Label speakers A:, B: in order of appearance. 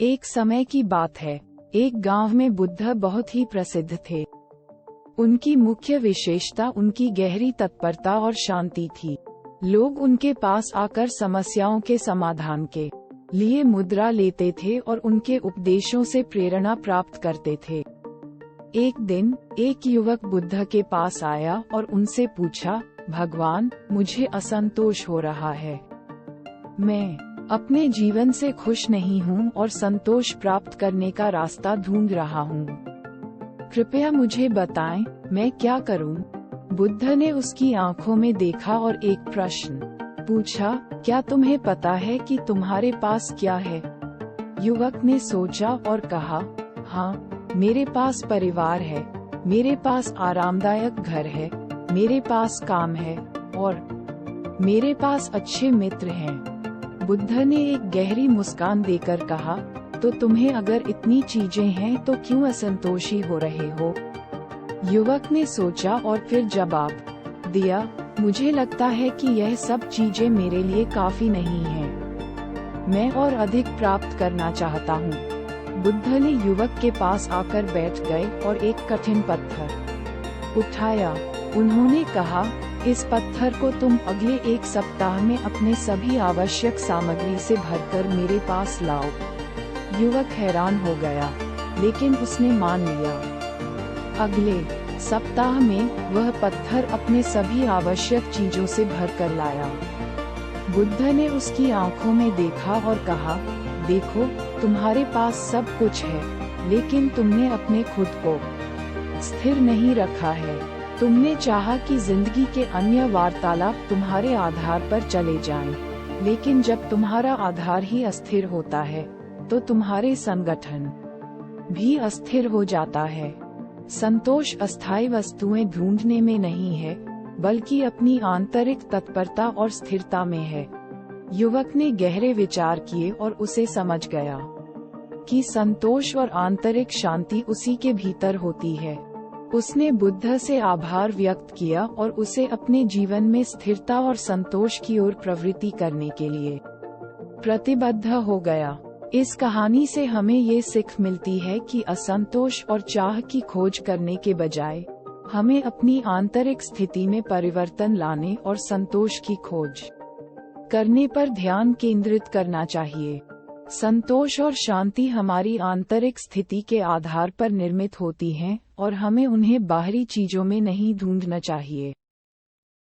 A: एक समय की बात है, एक गांव में बुद्ध बहुत ही प्रसिद्ध थे। उनकी मुख्य विशेषता उनकी गहरी तत्परता और शांति थी। लोग उनके पास आकर समस्याओं के समाधान के लिए मुद्रा लेते थे और उनके उपदेशों से प्रेरणा प्राप्त करते थे। एक दिन एक युवक बुद्ध के पास आया और उनसे पूछा, भगवान, मुझे असंतोष हो रहा है। मैं अपने जीवन से खुश नहीं हूँ और संतोष प्राप्त करने का रास्ता ढूंढ रहा हूँ। कृपया मुझे बताएं, मैं क्या करूँ? बुद्ध ने उसकी आंखों में देखा और एक प्रश्न पूछा, क्या तुम्हें पता है कि तुम्हारे पास क्या है? युवक ने सोचा और कहा, हाँ, मेरे पास परिवार है, मेरे पास आरामदायक घर है, मेरे पास काम है और मेरे पास अच्छे मित्र हैं। बुद्ध ने एक गहरी मुस्कान देकर कहा, तो तुम्हें अगर इतनी चीजें हैं तो क्यों असंतोषी हो रहे हो? युवक ने सोचा और फिर जवाब दिया, मुझे लगता है कि यह सब चीजें मेरे लिए काफी नहीं हैं। मैं और अधिक प्राप्त करना चाहता हूँ। बुद्ध ने युवक के पास आकर बैठ गए और एक कठिन पत्थर उठाया। उन्होंने कहा, इस पत्थर को तुम अगले एक सप्ताह में अपने सभी आवश्यक सामग्री से भरकर मेरे पास लाओ। युवक हैरान हो गया, लेकिन उसने मान लिया। अगले सप्ताह में वह पत्थर अपने सभी आवश्यक चीजों से भरकर लाया। बुद्ध ने उसकी आंखों में देखा और कहा, देखो, तुम्हारे पास सब कुछ है, लेकिन तुमने अपने खुद को स्थिर नहीं रखा है। तुमने चाहा कि जिंदगी के अन्य वार्तालाप तुम्हारे आधार पर चले जाएं, लेकिन जब तुम्हारा आधार ही अस्थिर होता है, तो तुम्हारे संगठन भी अस्थिर हो जाता है। संतोष अस्थायी वस्तुएं ढूंढने में नहीं है, बल्कि अपनी आंतरिक तत्परता और स्थिरता में है। युवक ने गहरे विचार किए और उसे समझ गया कि संतोष और आंतरिक शांति उसी के भीतर होती है। उसने बुद्ध से आभार व्यक्त किया और उसे अपने जीवन में स्थिरता और संतोष की ओर प्रवृत्ति करने के लिए प्रतिबद्ध हो गया। इस कहानी से हमें ये सीख मिलती है कि असंतोष और चाह की खोज करने के बजाय हमें अपनी आंतरिक स्थिति में परिवर्तन लाने और संतोष की खोज करने पर ध्यान केंद्रित करना चाहिए। संतोष और शांति हमारी आंतरिक स्थिति के आधार पर निर्मित होती हैं और हमें उन्हें बाहरी चीजों में नहीं ढूंढना चाहिए।